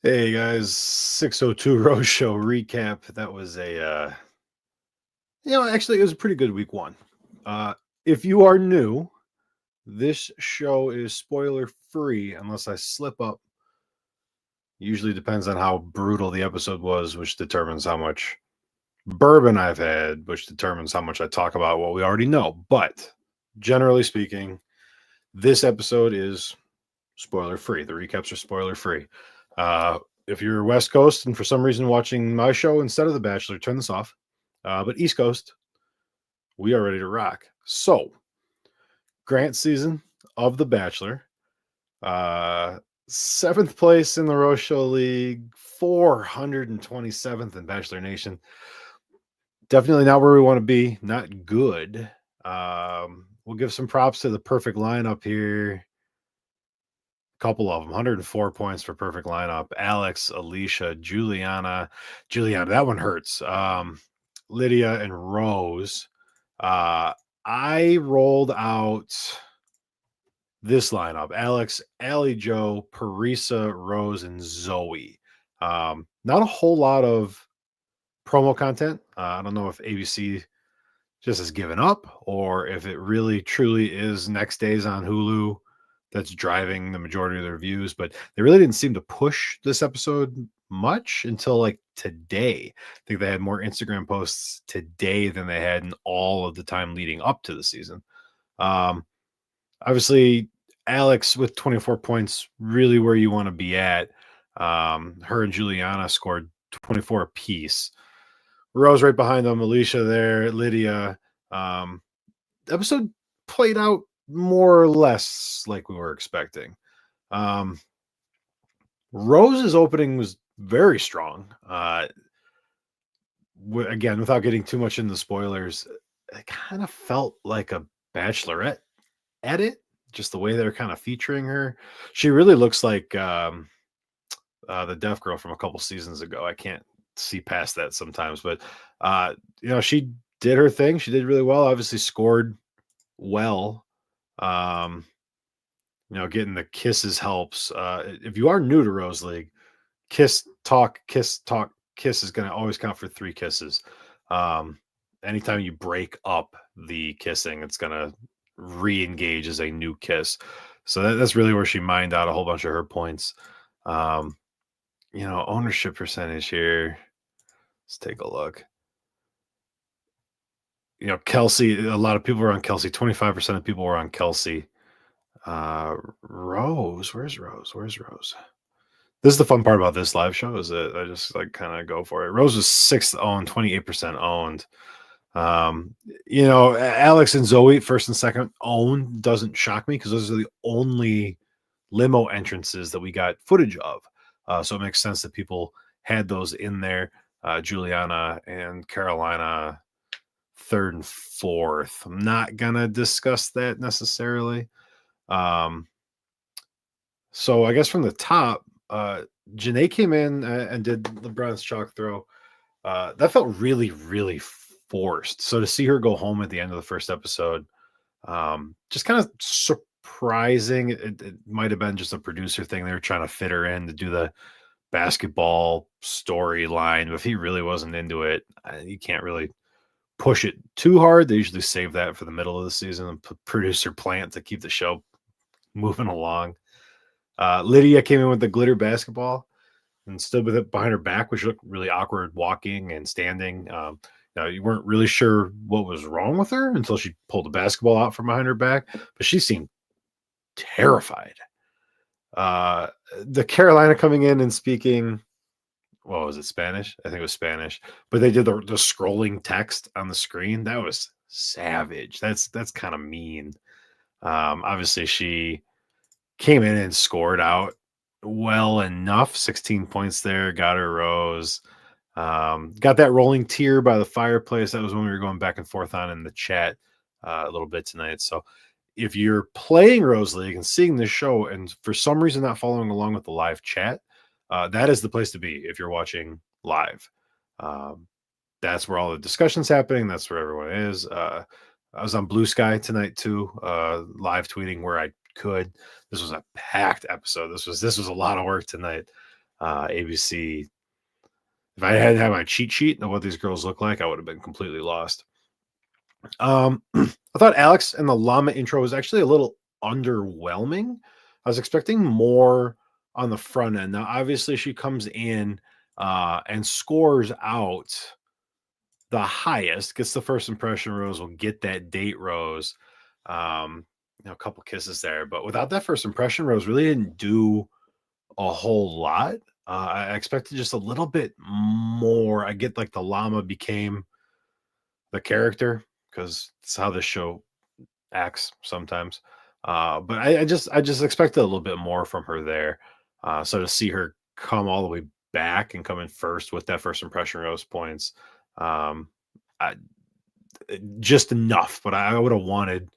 Hey guys, 602 Rose Show recap. That was actually it was a pretty good week one. Uh, if you are new, this show is spoiler free unless I slip up. Usually depends on how brutal the episode was, which determines how much bourbon I've had, which determines how much I talk about what we already know. But generally speaking, this episode is spoiler free. The recaps are spoiler free. Uh, if you're West Coast and for some reason watching my show instead of The Bachelor, turn this off. But East Coast, we are ready to rock. So, Grant season of The Bachelor, uh, seventh place in the Rochelle League, 427th in Bachelor Nation. Definitely not where we want to be. Not good. We'll give some props to the perfect lineup here. Couple of them 104 points for perfect lineup. Alex, Alicia, Juliana, that one hurts. Lydia and Rose. I rolled out this lineup: Alex, Allie, Joe, Parisa, Rose, and Zoe. Not a whole lot of promo content. I don't know if ABC just has given up or if it really truly is Next Days on Hulu that's driving the majority of their views, but they really didn't seem to push this episode much until like today. I think they had more Instagram posts today than they had in all of the time leading up to the season. Um, Obviously, Alex with 24 points, really where you want to be at. Her and Juliana scored 24 apiece. Rose right behind them, Alicia there, Lydia. Um, Episode played out more or less like we were expecting. Um, Rose's opening was very strong. Again, without getting too much into spoilers, it kind of felt like a bachelorette edit, just the way they're kind of featuring her. She really looks like the deaf girl from a couple seasons ago. I can't see past that sometimes, but she did her thing. She did really well. Obviously, scored well. Um, getting the kisses helps. If you are new to Rose League, kiss, talk, kiss is going to always count for 3 kisses. Um, Anytime you break up the kissing, it's going to re-engage as a new kiss. So that's really where she mined out a whole bunch of her points. Um, Ownership percentage here. Let's take a look. Kelsey, a lot of people were on Kelsey. 25% of people were on Kelsey. Rose, where's Rose? This is the fun part about this live show is that I just like kind of go for it. Rose was 6th owned, 28% owned. Alex and Zoe, first and second owned, doesn't shock me because those are the only limo entrances that we got footage of. So it makes sense that people had those in there. Juliana and Carolina, 3rd and 4th. I'm not gonna discuss that necessarily. So I guess from the top, Janae came in and did LeBron's chalk throw. That felt really, really forced. So to see her go home at the end of the first episode, just kind of surprising. It might have been just a producer thing. They were trying to fit her in to do the basketball storyline. But if he really wasn't into it, you can't really push it too hard. They usually save that for the middle of the season and put producer plant to keep the show moving along. Lydia came in with the glitter basketball and stood with it behind her back, which looked really awkward walking and standing. You weren't really sure what was wrong with her until she pulled the basketball out from behind her back, but she seemed terrified. The Carolina coming in and speaking, what was it, Spanish? I think it was Spanish, but they did the scrolling text on the screen. That was savage. That's kind of mean. Obviously, she came in and scored out well enough. 16 points there, got her rose. Got that rolling tear by the fireplace. That was when we were going back and forth on in the chat a little bit tonight. So if you're playing Rose League and seeing this show and for some reason not following along with the live chat, that is the place to be if you're watching live. That's where all the discussion's happening. That's where everyone is. I was on Blue Sky tonight too, live tweeting where I could. This was a packed episode. This was a lot of work tonight. ABC. If I hadn't had my cheat sheet of what these girls look like, I would have been completely lost. I thought Alex and the llama intro was actually a little underwhelming. I was expecting more on the front end. Now, obviously, she comes in and scores out the highest, gets the first impression rose, will get that date rose. A couple kisses there, but without that first impression rose, really didn't do a whole lot. I expected just a little bit more. I get like the llama became the character because it's how this show acts sometimes. But I just expected a little bit more from her there. So to see her come all the way back and come in first with that first impression rose points, um, I, just enough. But I would have wanted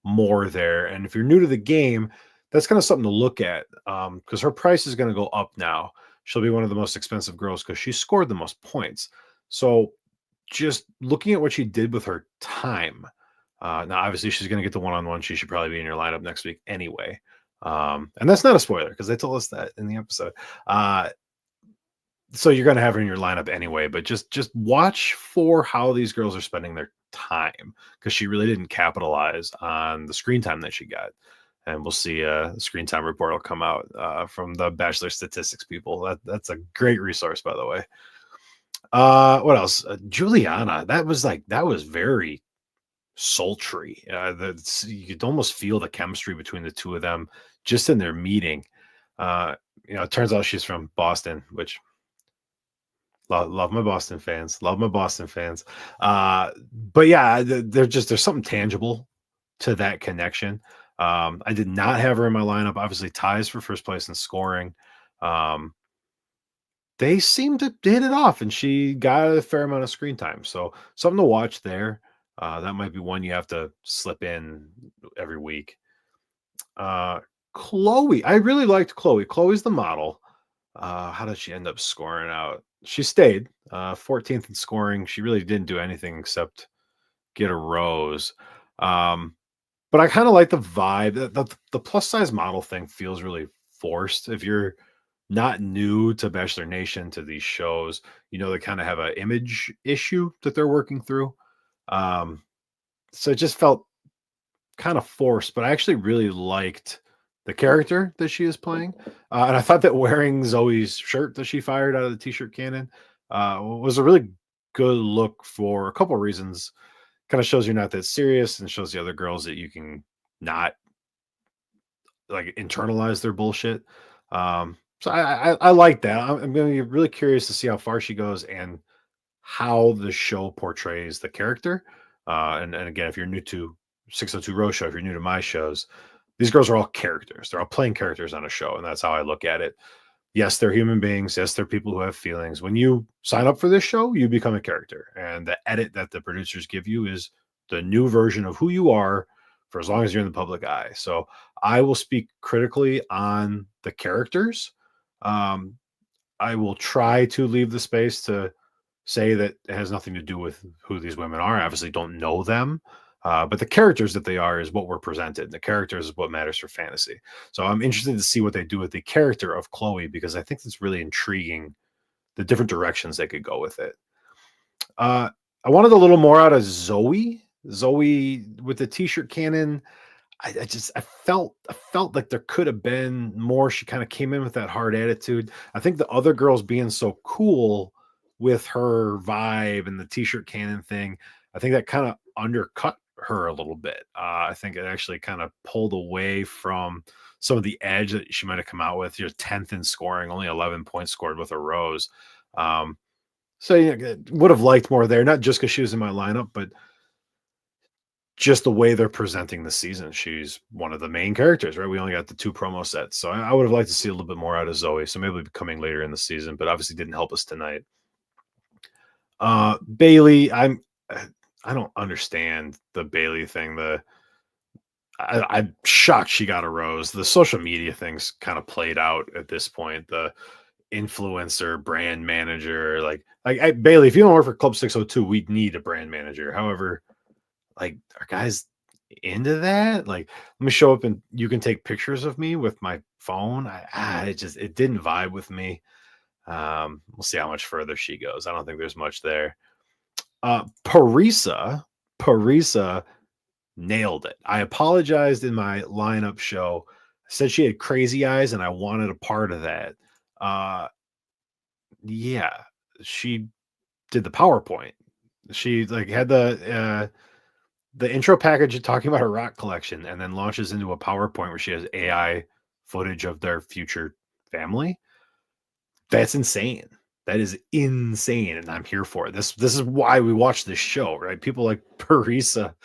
more there. And if you're new to the game, that's kind of something to look at because her price is going to go up now. She'll be one of the most expensive girls because she scored the most points. So just looking at what she did with her time. Now, obviously, she's going to get the one-on-one. She should probably be in your lineup next week anyway. And that's not a spoiler because they told us that in the episode. So you're going to have her in your lineup anyway. But just watch for how these girls are spending their time because she really didn't capitalize on the screen time that she got. And we'll see a screen time report will come out from the Bachelor statistics people. That's a great resource, by the way. What else? Juliana. That was very sultry. You could almost feel the chemistry between the two of them just in their meeting. It turns out she's from Boston, which love my Boston fans. Love my Boston fans. But yeah, there's something tangible to that connection. I did not have her in my lineup. Obviously, ties for first place in scoring. They seemed to hit it off, and she got a fair amount of screen time. So something to watch there. That might be one you have to slip in every week. Chloe, I really liked Chloe. Chloe's the model. How did she end up scoring out? She stayed 14th in scoring. She really didn't do anything except get a rose. But I kind of like the vibe. The plus size model thing feels really forced. If you're not new to Bachelor Nation, to these shows, they kind of have an image issue that they're working through. So it just felt kind of forced, but I actually really liked the character that she is playing. And I thought that wearing Zoe's shirt that she fired out of the t-shirt cannon was a really good look for a couple of reasons. Kind of shows you're not that serious and shows the other girls that you can not like internalize their bullshit. So I like that. I'm going to be really curious to see how far she goes and how the show portrays the character. And again, if you're new to 602 Row Show, if you're new to my shows, these girls are all characters. They're all playing characters on a show, and that's how I look at it. Yes, they're human beings. Yes, they're people who have feelings. When you sign up for this show, you become a character, and the edit that the producers give you is the new version of who you are for as long as you're in the public eye. So I will speak critically on the characters. I will try to leave the space to say that it has nothing to do with who these women are. I obviously don't know them, but the characters that they are is what we're presented. The characters is what matters for fantasy. So I'm interested to see what they do with the character of Chloe because I think it's really intriguing the different directions they could go with it. I wanted a little more out of Zoe. Zoe with the t-shirt cannon. I felt like there could have been more. She kind of came in with that hard attitude. I think the other girls being so cool with her vibe and the t-shirt cannon thing, I think that kind of undercut her a little bit. I think it actually kind of pulled away from some of the edge that she might have come out with. You're 10th in scoring, only 11 points scored with a rose. So would have liked more there, not just because she was in my lineup, but just the way they're presenting the season. She's one of the main characters, right? We only got the 2 promo sets. So I would have liked to see a little bit more out of Zoe. So maybe coming later in the season, but obviously didn't help us tonight. Bailey, I don't understand the Bailey thing. I'm shocked she got a rose. The social media thing's kind of played out at this point. The influencer, brand manager, Bailey, if you don't work for Club 602, we need a brand manager. However, our guys into that. Like, let me show up and you can take pictures of me with my phone. It didn't vibe with me. We'll see how much further she goes. I don't think there's much there. Parisa nailed it. I apologized in my lineup show. I said she had crazy eyes and I wanted a part of that. Uh, yeah, she did the PowerPoint. She like had the intro package talking about her rock collection and then launches into a PowerPoint where she has AI footage of their future family. That's insane. That is insane, and I'm here for it. This is why we watch this show, right? People like Parisa,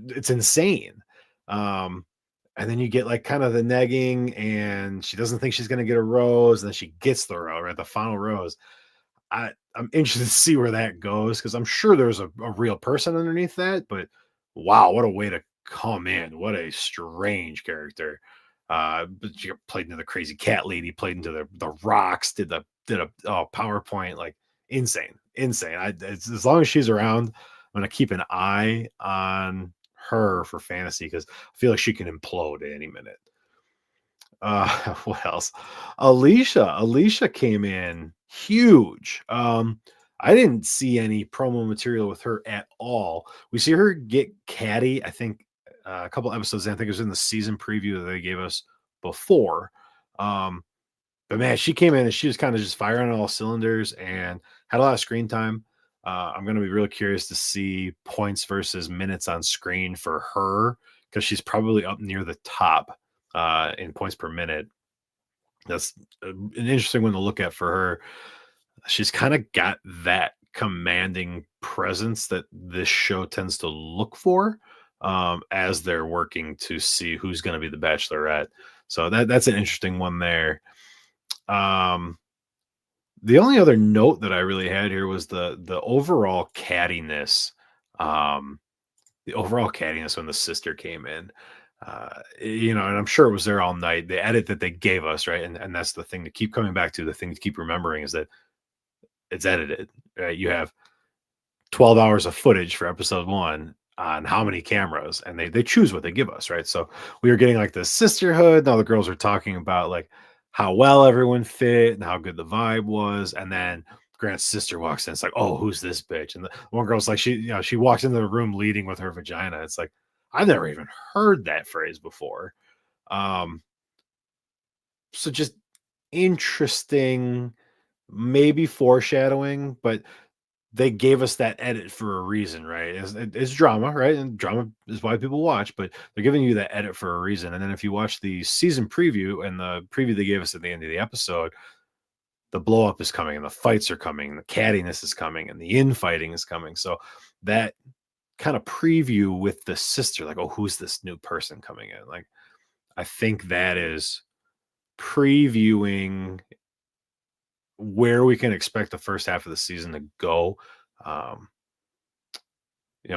it's insane. Um, and then you get like kind of the negging, and she doesn't think she's gonna get a rose, and then she gets the rose, right? The final rose. I'm interested to see where that goes because I'm sure there's a real person underneath that, but wow, what a way to come in. What a strange character. But she played into the crazy cat lady, played into the rocks, did a PowerPoint, like insane, insane. As long as she's around, I'm gonna keep an eye on her for fantasy because I feel like she can implode at any minute. What else? Alicia came in huge. I didn't see any promo material with her at all. We see her get catty, I think, a couple episodes in. I think it was in the season preview that they gave us before. Um, but man, she came in and she was kind of just firing on all cylinders and had a lot of screen time. I'm going to be really curious to see points versus minutes on screen for her because she's probably up near the top in points per minute. That's an interesting one to look at for her. She's kind of got that commanding presence that this show tends to look for as they're working to see who's going to be the Bachelorette. So that's an interesting one there. Um, the only other note that I really had here was the overall cattiness. The overall cattiness when the sister came in. And I'm sure it was there all night. The edit that they gave us, right? And that's the thing to keep coming back to, the thing to keep remembering is that it's edited, right? You have 12 hours of footage for episode 1 on how many cameras, and they choose what they give us, right? So we were getting like the sisterhood. Now the girls are talking about like how well everyone fit and how good the vibe was, and then Grant's sister walks in. It's like, oh, who's this bitch? And the one girl's like, she walks into the room leading with her vagina. It's like, I've never even heard that phrase before. Um, so just interesting, maybe foreshadowing, but they gave us that edit for a reason, right? It's drama, right? And drama is why people watch, but they're giving you that edit for a reason. And then if you watch the season preview and the preview they gave us at the end of the episode, the blow up is coming and the fights are coming, and the cattiness is coming, and the infighting is coming. So that kind of preview with the sister, like, oh, who's this new person coming in? Like, I think that is previewing where we can expect the first half of the season to go. Um,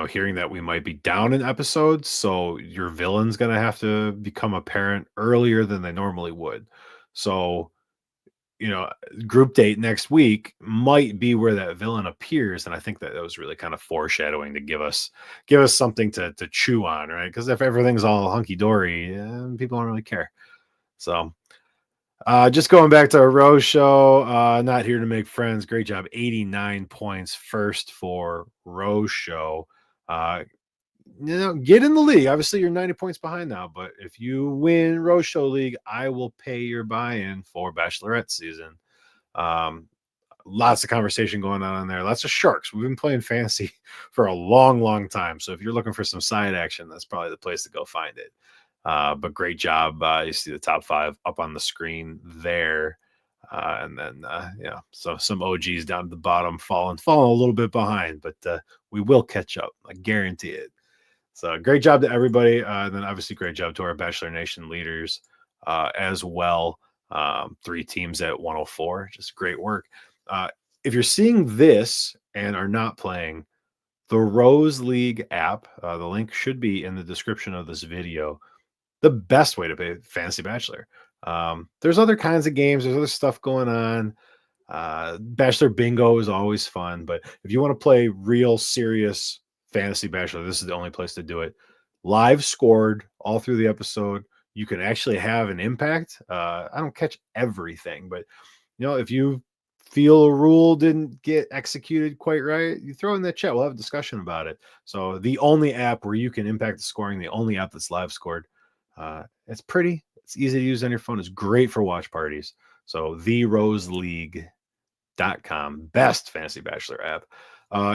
hearing that we might be down in episodes, so your villain's going to have to become apparent earlier than they normally would. So, group date next week might be where that villain appears, and I think that was really kind of foreshadowing to give us something to chew on, right? Because if everything's all hunky dory, people don't really care. So, just going back to a Rose show, not here to make friends. Great job, 89 points, first for Rose show. Get in the league. Obviously, you're 90 points behind now, but if you win Rose Show League, I will pay your buy-in for Bachelorette season. Lots of conversation going on in there. Lots of sharks. We've been playing fantasy for a long, long time. So if you're looking for some side action, that's probably the place to go find it. But great job. You see the top 5 up on the screen there. And then, so some OGs down at the bottom falling a little bit behind, but we will catch up. I guarantee it. So great job to everybody. And then obviously great job to our Bachelor Nation leaders as well. 3 teams at 104. Just great work. If you're seeing this and are not playing, the Rose League app, the link should be in the description of this video. The best way to play Fantasy Bachelor. There's other kinds of games. There's other stuff going on. Bachelor Bingo is always fun, but if you want to play real serious Fantasy Bachelor, this is the only place to do it. live scored all through the episode. You can actually have an impact. I don't catch everything, but if you feel a rule didn't get executed quite right, you throw it in the chat. We'll have a discussion about it. So the only app where you can impact the scoring, the only app that's live scored. It's pretty. It's easy to use on your phone. It's great for watch parties. So theroseleague.com, best fantasy bachelor app.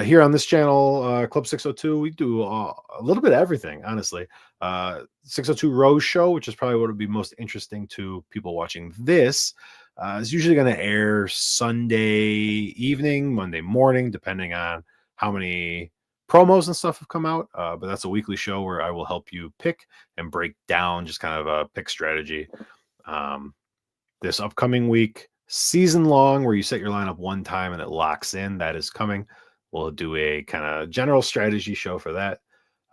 Here on this channel, Club 602, we do a little bit of everything, honestly. 602 Rose Show, which is probably what would be most interesting to people watching this, is usually going to air Sunday evening, Monday morning, depending on how many promos and stuff have come out. But that's a weekly show where I will help you pick and break down just kind of a pick strategy. This upcoming week, season long, where you set your lineup one time and it locks in, that is coming. We'll do a kind of general strategy show for that.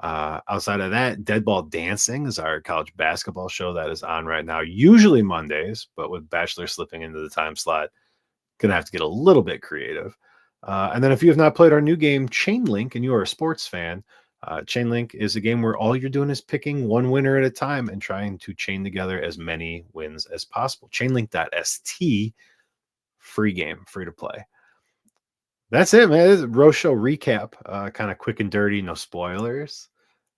Outside of that, Dead Ball Dancing is our college basketball show that is on right now, usually Mondays, but with Bachelor slipping into the time slot, gonna have to get a little bit creative. And then if you have not played our new game, Chain Link, and you are a sports fan, Chain Link is a game where all you're doing is picking one winner at a time and trying to chain together as many wins as possible. Chainlink.st, free game, free to play. That's it, man. This is a Rose Show recap, kind of quick and dirty, no spoilers.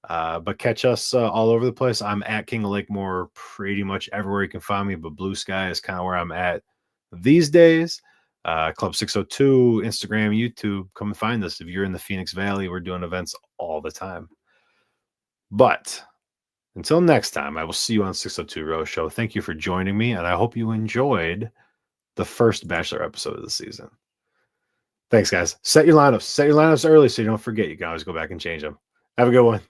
But catch us all over the place. I'm at King of Lakemore pretty much everywhere you can find me, but Blue Sky is kind of where I'm at these days. Club 602, Instagram, YouTube. Come and find us. If you're in the Phoenix Valley, we're doing events all the time. But until next time, I will see you on 602 Rose Show. Thank you for joining me, and I hope you enjoyed the first Bachelor episode of the season. Thanks, guys. Set your lineups. Set your lineups early so you don't forget. You can always go back and change them. Have a good one.